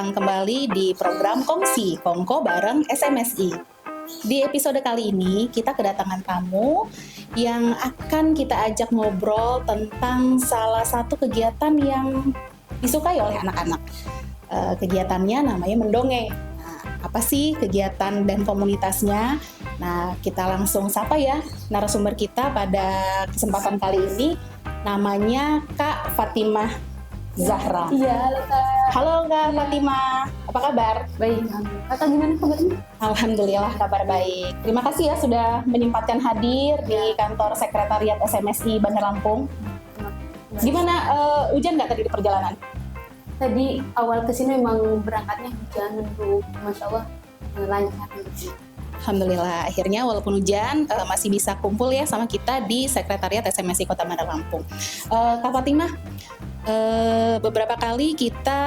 datang kembali di program Kongsi, Kongko bareng SMSI. Di episode kali ini kita kedatangan tamu yang akan kita ajak ngobrol tentang salah satu kegiatan yang disukai oleh anak-anak. Kegiatannya namanya mendongeng. Nah, apa sih kegiatan dan komunitasnya? Nah, kita langsung sapa ya narasumber kita pada kesempatan kali ini. Namanya Kak Fatimah Zahra. Iya, halo Kak. Halo Kak Fatimah, apa kabar? Baik, Kakak gimana kabarnya? Alhamdulillah kabar baik. Terima kasih ya sudah menyempatkan hadir di kantor sekretariat SMSI Bandar Lampung. Gimana hujan nggak tadi di perjalanan? Tadi awal kesini memang berangkatnya hujan, mendung, Masya Allah lancar. Alhamdulillah, akhirnya walaupun hujan masih bisa kumpul ya sama kita di sekretariat SMSI Kota Bandar Lampung. Kak Fatimah, beberapa kali kita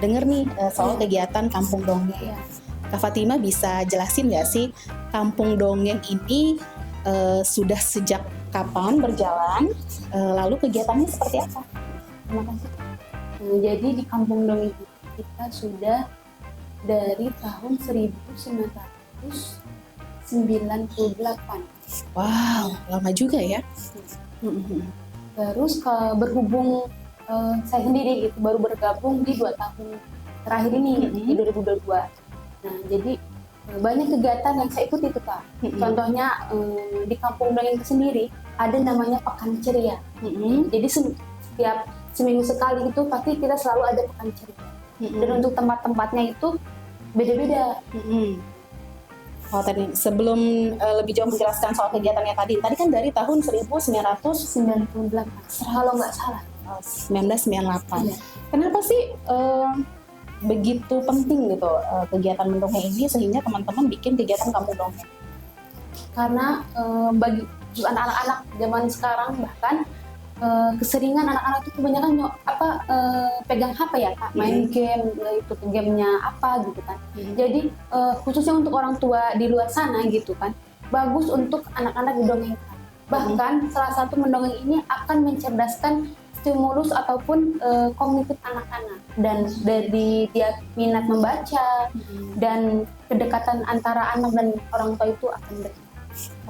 dengar nih soal kegiatan Kampung Dongeng. Kak Fatimah bisa jelasin nggak sih Kampung Dongeng ini sudah sejak kapan berjalan? Lalu kegiatannya seperti apa? Terima kasih. Jadi di Kampung Dongeng kita sudah dari tahun 1998. Wow, lama juga ya. Terus berhubung saya sendiri gitu baru bergabung di 2 tahun terakhir ini di 2022. Nah, jadi banyak kegiatan yang saya ikuti tuh Kak. Contohnya di Kampung Dongeng itu sendiri ada namanya Pekan Ceria. Jadi setiap seminggu sekali itu pasti kita selalu ada Pekan Ceria. Dan untuk tempat-tempatnya itu beda-beda. Oh, tadi sebelum lebih jauh menjelaskan soal kegiatannya tadi kan dari tahun 1998 kalau nggak salah. 1998. Iya. Kenapa sih begitu penting gitu kegiatan mendongeng ini sehingga teman-teman bikin kegiatan Kampung Dongeng? Karena bagi anak-anak zaman sekarang bahkan keseringan anak-anak itu kebanyakan pegang HP ya Kak, main game, itu gamenya apa gitu kan. Jadi khususnya untuk orang tua di luar sana gitu kan, bagus untuk anak-anak didongengkan. Bahkan salah satu mendongeng ini akan mencerdaskan stimulus ataupun kognitif anak-anak, dan dari dia minat membaca dan kedekatan antara anak dan orang tua itu akan dekat.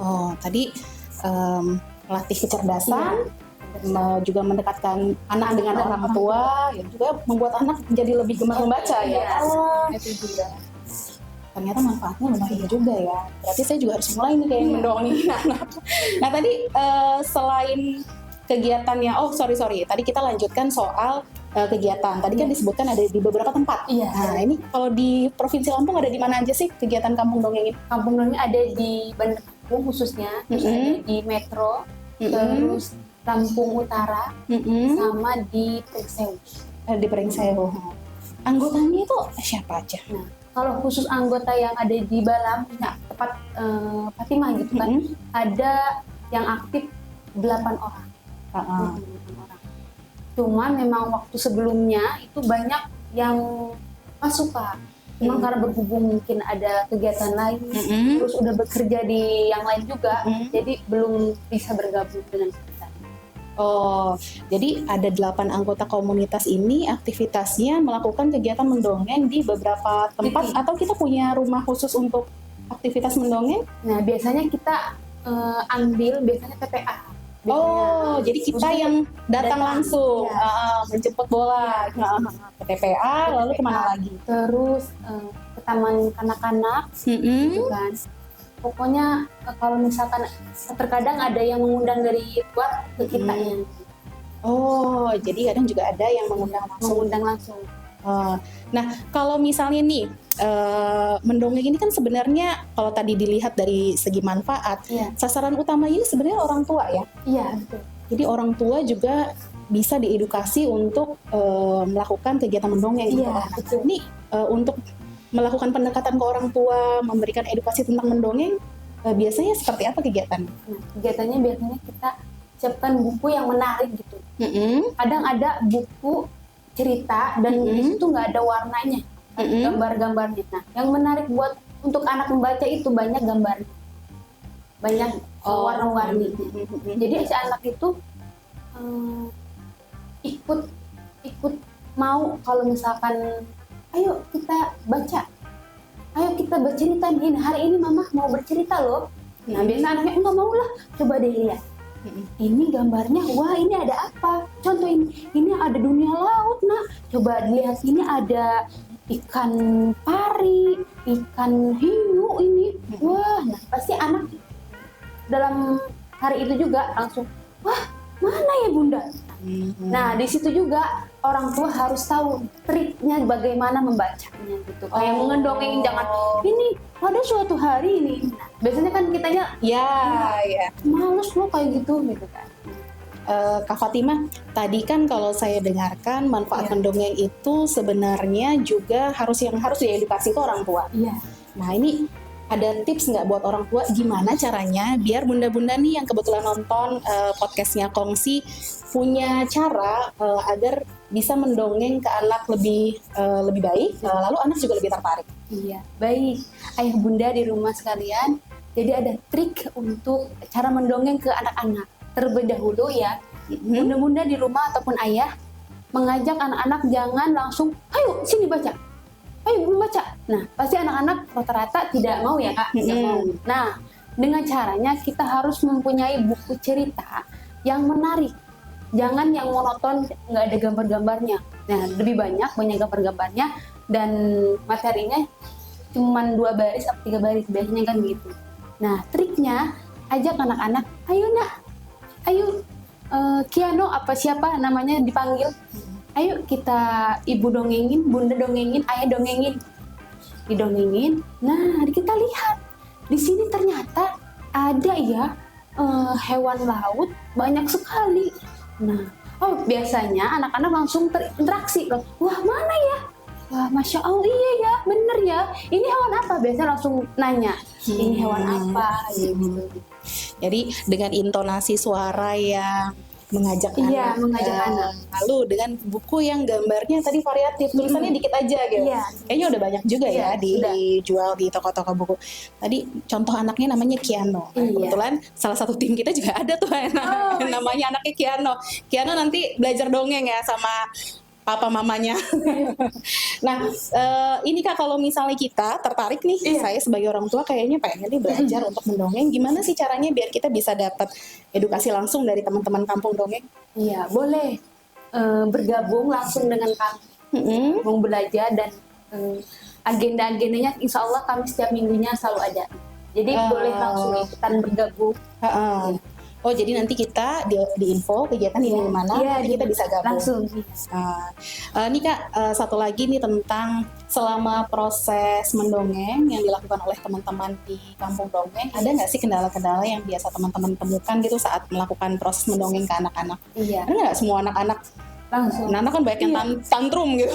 Oh, tadi melatih kecerdasan, juga mendekatkan anak dengan orang tua, yang juga membuat anak menjadi lebih gemar membaca ya. Itu juga. Ternyata manfaatnya lumayan juga ya. Berarti saya juga harus mulai nih kayak mendongengin anak. Nah tadi selain kegiatannya, tadi kita lanjutkan soal kegiatan. Tadi kan disebutkan ada di beberapa tempat. Iya. Nah ini kalau di Provinsi Lampung ada di mana aja sih kegiatan Kampung Dongeng ini? Kampung Dongeng ada di Bandar Lampung khususnya, terus ada di Metro, terus Lampung Utara, sama di Pringsewu. Di Pringsewu. Anggotanya itu siapa aja? Nah, kalau khusus anggota yang ada di Balam, tepat Fatimah gitu kan, ada yang aktif 8 orang. 8 orang. Cuman memang waktu sebelumnya itu banyak yang masuk Kak. Cuman karena berhubung mungkin ada kegiatan lain, terus udah bekerja di yang lain juga, jadi belum bisa bergabung dengan kita. Oh, jadi ada 8 anggota komunitas ini aktivitasnya melakukan kegiatan mendongeng di beberapa tempat, atau kita punya rumah khusus untuk aktivitas mendongeng? Nah, biasanya kita ambil biasanya PPA. Jadi kita yang datang langsung, menjemput bola ke TPA, lalu kemana lagi? Terus ke taman kanak-kanak, gitu kan. Pokoknya kalau misalkan terkadang ada yang mengundang dari luar ke kita ya. Oh, jadi kadang juga ada yang mengundang langsung. Nah, kalau misalnya nih mendongeng ini kan sebenarnya kalau tadi dilihat dari segi manfaat, sasaran utama ini sebenarnya orang tua ya. Iya, betul. Jadi orang tua juga bisa diedukasi untuk melakukan kegiatan mendongeng. Iya, betul. Ini untuk melakukan pendekatan ke orang tua, memberikan edukasi tentang mendongeng, biasanya seperti apa kegiatan? Nah, kegiatannya biasanya kita siapkan buku yang menarik gitu. Kadang ada buku cerita dan di situ nggak ada warnanya, gambar-gambarnya. Nah, yang menarik buat untuk anak membaca itu banyak gambarnya, banyak warna-warni. Jadi si anak itu ikut mau kalau misalkan ayo kita baca, ayo kita bercerita nih, hari ini mama mau bercerita loh. Nah biasa anaknya enggak mau lah, coba deh lihat. Ini gambarnya, wah ini ada apa? Contoh ini ada dunia laut nak. Coba lihat ini ada ikan pari, ikan hiu ini. Wah, nah pasti anak dalam hari itu juga langsung, wah mana ya bunda? Nah di situ juga orang tua harus tahu triknya bagaimana membacanya gitu. Kayak ngedongengin, jangan ini pada suatu hari ini. Nah, biasanya kan kitanya Ya. males loh kayak gitu kan. Kak Fatimah, tadi kan kalau saya dengarkan manfaat mendongeng itu sebenarnya juga harus diedukasi ke orang tua. Iya. Nah ini ada tips nggak buat orang tua gimana caranya biar bunda-bunda nih yang kebetulan nonton podcastnya Kongsi punya cara agar bisa mendongeng ke anak lebih baik, lalu anak juga lebih tertarik. Iya, baik. Ayah bunda di rumah sekalian, jadi ada trik untuk cara mendongeng ke anak-anak. Terlebih dahulu ya, bunda-bunda di rumah ataupun ayah mengajak anak-anak jangan langsung, ayo sini baca, ayo baca. Nah, pasti anak-anak rata-rata tidak mau ya kak, tidak mau. Nah, dengan caranya kita harus mempunyai buku cerita yang menarik. Jangan yang monoton, nggak ada gambar-gambarnya. Nah, lebih banyak gambar-gambarnya dan materinya cuma 2 baris atau 3 baris biasanya kan gitu. Nah, triknya ajak anak-anak, ayo nak, ayo Kiano apa siapa namanya dipanggil, ayo kita ibu dongengin, bunda dongengin, ayah dongengin, didongengin. Nah, kita lihat di sini ternyata ada ya hewan laut banyak sekali. Nah, biasanya anak-anak langsung terinteraksi loh. Wah, mana ya? Wah, Masya Allah, iya ya, bener ya. Ini hewan apa? Biasanya langsung nanya, ini hewan apa? Gitu. Jadi dengan intonasi suara yang mengajak Iya, anak, mengajak anak. lalu dengan buku yang gambarnya tadi variatif, tulisannya dikit aja gitu. Iya. Kayaknya udah banyak juga Iya, ya dijual di toko-toko buku. Tadi contoh anaknya namanya Kiano. Nah, Iya. kebetulan salah satu tim kita juga ada tuh namanya anaknya Kiano. Kiano nanti belajar dongeng ya sama papa mamanya. Nah, ini Kak, kalau misalnya kita tertarik nih, saya sebagai orang tua kayaknya pengen nih belajar untuk mendongeng. Gimana sih caranya biar kita bisa dapat edukasi langsung dari teman-teman kampung dongeng? Iya, boleh bergabung langsung dengan kami, mau belajar dan agenda-agendanya insya Allah kami setiap minggunya selalu ada. Jadi boleh langsung ikutan bergabung. Oh, jadi nanti kita di info kegiatan ini di mana, nanti kita bisa gabung. Langsung. Ini Kak, satu lagi nih tentang selama proses mendongeng yang dilakukan oleh teman-teman di kampung dongeng, ada nggak sih kendala-kendala yang biasa teman-teman temukan gitu saat melakukan proses mendongeng ke anak-anak? Iya. Karena nggak semua anak-anak Langsung. anak kan banyak yang tantrum gitu.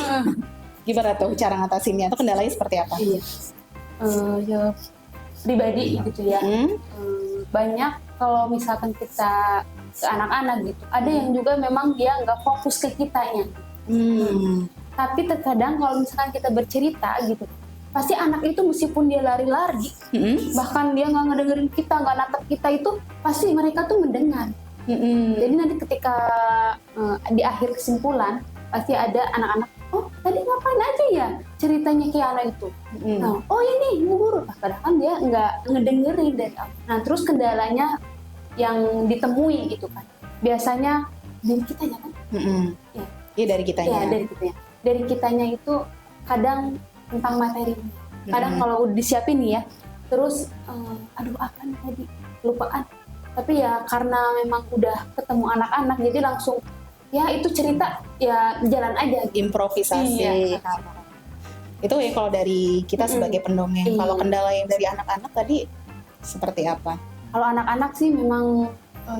Gimana tuh cara ngatasinnya? Atau kendalanya seperti apa? Iya. Ya, pribadi gitu ya. Banyak kalau misalkan kita ke anak-anak gitu, ada yang juga memang dia nggak fokus ke kitanya. Tapi terkadang kalau misalkan kita bercerita gitu, pasti anak itu meskipun dia lari-lari, bahkan dia nggak ngedengerin kita, nggak natap kita, itu pasti mereka tuh mendengar. Jadi nanti ketika di akhir kesimpulan pasti ada anak-anak, oh tadi ngapain aja ya ceritanya Kiana itu. Nah, oh ini guru, padahal kan dia nggak ngedengerin dari awal. Nah terus kendalanya yang ditemui gitu kan, biasanya dari kitanya kan. Iya, dari kitanya. Iya, dari kitanya. Dari kitanya itu kadang tentang materi. Kadang kalau udah disiapin nih ya, terus aduh apa nih tadi, lupaan. Tapi ya karena memang udah ketemu anak-anak, jadi langsung ya itu cerita ya jalan aja. Improvisasi. Iya. Itu ya kalau dari kita sebagai pendongeng. Iya. Kalau kendala yang dari anak-anak tadi seperti apa? Kalau anak-anak sih memang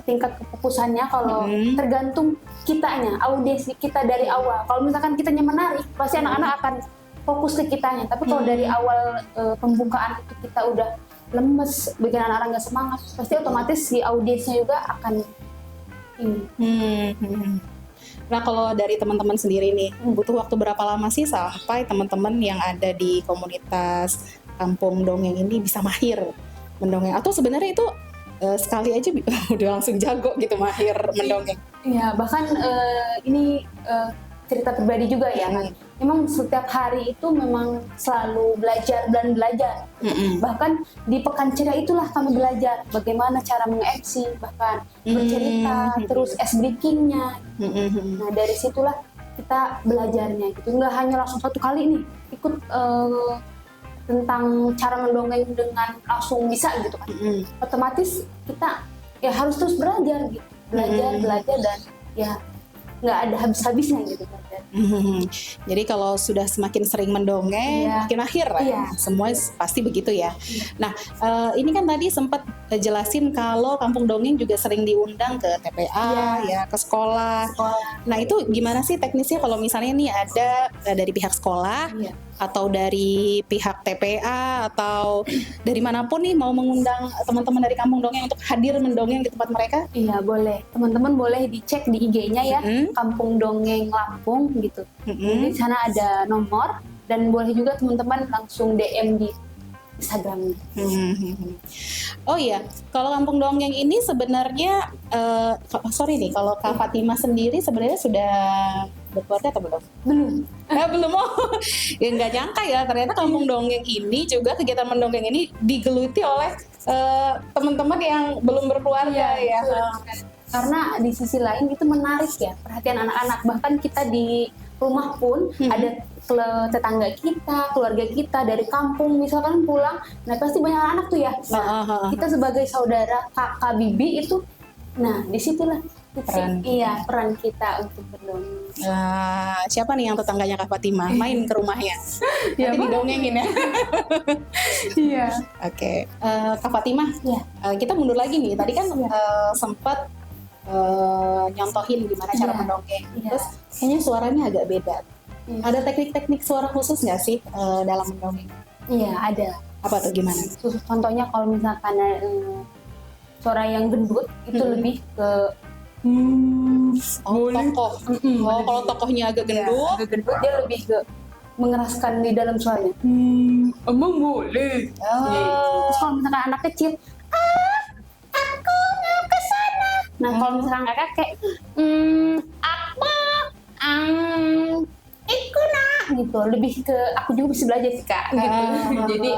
tingkat kefokusannya kalau tergantung kitanya, audiens kita dari awal. Kalau misalkan kitanya menarik, pasti anak-anak akan fokus ke kitanya. Tapi kalau dari awal pembukaan itu kita udah lemes, bikin anak-anak nggak semangat, pasti otomatis si audiensnya juga akan ini. Nah, kalau dari teman-teman sendiri nih, butuh waktu berapa lama sih sampai teman-teman yang ada di komunitas kampung dongeng ini bisa mahir mendongeng? Atau sebenarnya itu sekali aja udah langsung jago gitu, mahir mendongeng? Iya, bahkan ini cerita pribadi juga ya kan. Memang setiap hari itu memang selalu belajar dan belajar. Bahkan di pekan ceria itulah kami belajar bagaimana cara meng-MC, bahkan bercerita, terus ice breaking-nya. Nah dari situlah kita belajarnya gitu. Nggak hanya langsung satu kali nih ikut tentang cara mendongeng dengan langsung bisa gitu kan. Otomatis kita ya harus terus belajar gitu. Belajar dan ya nggak ada habis-habisnya gitu belajar. Jadi kalau sudah semakin sering mendongeng, makin akhir ya. Semua pasti begitu ya. Nah, ini kan tadi sempat jelasin kalau Kampung Dongeng juga sering diundang ke TPA, ya, ke sekolah. Nah, itu gimana sih teknisnya kalau misalnya nih ada dari pihak sekolah atau dari pihak TPA atau dari manapun nih mau mengundang teman-teman dari Kampung Dongeng untuk hadir mendongeng di tempat mereka? Iya, boleh. Teman-teman boleh dicek di IG-nya ya, Kampung Dongeng Lampung gitu. Di sana ada nomor dan boleh juga teman-teman langsung DM di Instagram. Oh iya, kalau Kampung Dongeng ini sebenarnya, sorry nih, kalau Kak Fatimah sendiri sebenarnya sudah berkeluarga atau belum? Belum. Belum. Ya nggak nyangka ya, ternyata Kampung Dongeng ini juga kegiatan mendongeng ini digeluti oleh teman-teman yang belum berkeluarga ya. Karena di sisi lain itu menarik ya perhatian anak-anak. Bahkan kita di rumah pun ada tetangga kita, keluarga kita dari kampung misalkan pulang, nah pasti banyak anak tuh ya. Nah, kita sebagai saudara, kakak, bibi itu, nah disitulah peran kita untuk berdongeng. Siapa nih yang tetangganya Kak Fatimah? Main ke rumahnya, nanti didongengin ya. Iya. Oke, Kak Fatimah, kita mundur lagi nih. Tadi kan sempat nyontohin gimana cara mendongeng. Terus kayaknya suaranya agak beda. Ada teknik-teknik suara khusus nggak sih dalam mendongeng? Iya, ada. Apa tuh, gimana? Contohnya kalau misalkan suara yang gendut itu lebih ke tokoh. Kalau tokohnya agak gendut, dia lebih ke mengeraskan di dalam suaranya. Emang boleh. Terus kalau misalkan anak kecil, aku mau ke sana. Nah kalau misalkan kakak kayak, apa, ikut nak, gitu. Lebih ke aku juga bisa belajar sih kak. Gitu. Jadi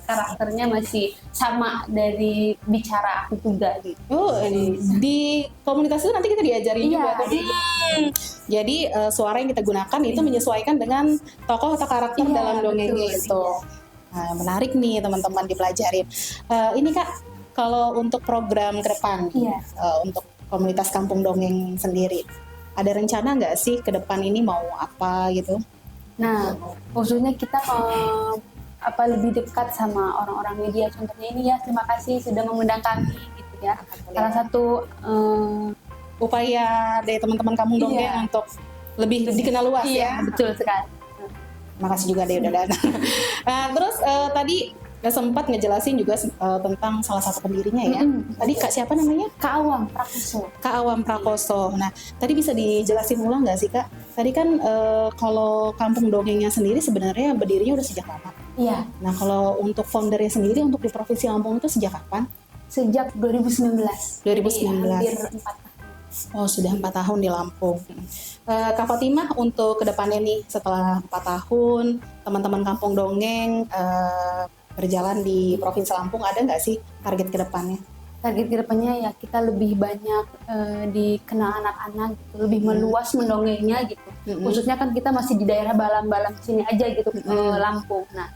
karakternya masih sama dari bicara aku juga gitu. Di komunitas itu nanti kita diajarin juga. Jadi suara yang kita gunakan itu menyesuaikan dengan tokoh atau karakter dalam dongengnya itu. Nah, menarik nih teman-teman dipelajarin. Ini Kak, kalau untuk program ke depan, untuk komunitas Kampung Dongeng sendiri, ada rencana nggak sih ke depan ini mau apa gitu? Nah, khususnya kita lebih dekat sama orang-orang media. Contohnya ini ya, terima kasih sudah mengundang kami gitu ya. Salah satu upaya dari teman-teman Kampung Dongeng untuk lebih dikenal luas ya. Betul sekali. Makasih juga deh udah datang. Nah, terus tadi sempat ngejelasin juga tentang salah satu pendirinya ya. Tadi Kak siapa namanya? Kak Awam Prakoso. Kak Awam Prakoso. Nah, tadi bisa dijelasin ulang nggak sih Kak? Tadi kan kalau Kampung Dongengnya sendiri sebenarnya berdirinya udah sejak lama. Iya. Nah, kalau untuk foundernya sendiri untuk di Provinsi Lampung itu sejak kapan? Sejak 2019. 2019. Hampir 4 tahun. Oh, sudah 4 tahun di Lampung. Kak Fatimah, untuk kedepannya nih setelah 4 tahun teman-teman Kampung Dongeng berjalan di Provinsi Lampung, ada nggak sih target kedepannya? Target kedepannya ya kita lebih banyak dikenal anak-anak, gitu, lebih meluas mendongengnya gitu. Khususnya kan kita masih di daerah Balam-Balam sini aja gitu, Lampung. Nah,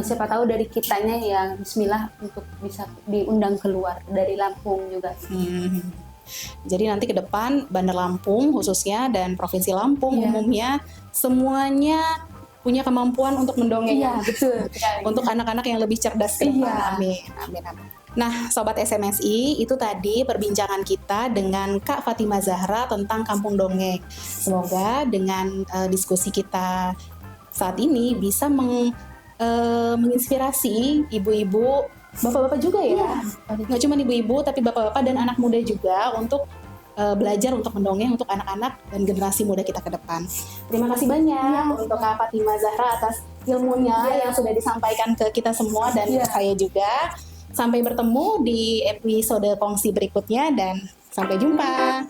siapa tahu dari kitanya ya Bismillah untuk bisa diundang keluar dari Lampung juga. Jadi nanti ke depan Bandar Lampung khususnya dan Provinsi Lampung umumnya semuanya punya kemampuan untuk mendongeng. Iya, betul. Untuk anak-anak yang lebih cerdas ke depan. Amin. Nah, Sobat SMSI, itu tadi perbincangan kita dengan Kak Fatimah Zahra tentang Kampung Dongeng. Semoga dengan diskusi kita saat ini bisa menginspirasi ibu-ibu, bapak-bapak juga ya. Nggak cuma ibu-ibu, tapi bapak-bapak dan anak muda juga untuk belajar untuk mendongeng untuk anak-anak dan generasi muda kita ke depan. Terima kasih banyak untuk Kak Fatimah Zahra atas ilmunya yang sudah disampaikan ke kita semua dan ke saya juga. Sampai bertemu di episode kongsi berikutnya dan sampai jumpa.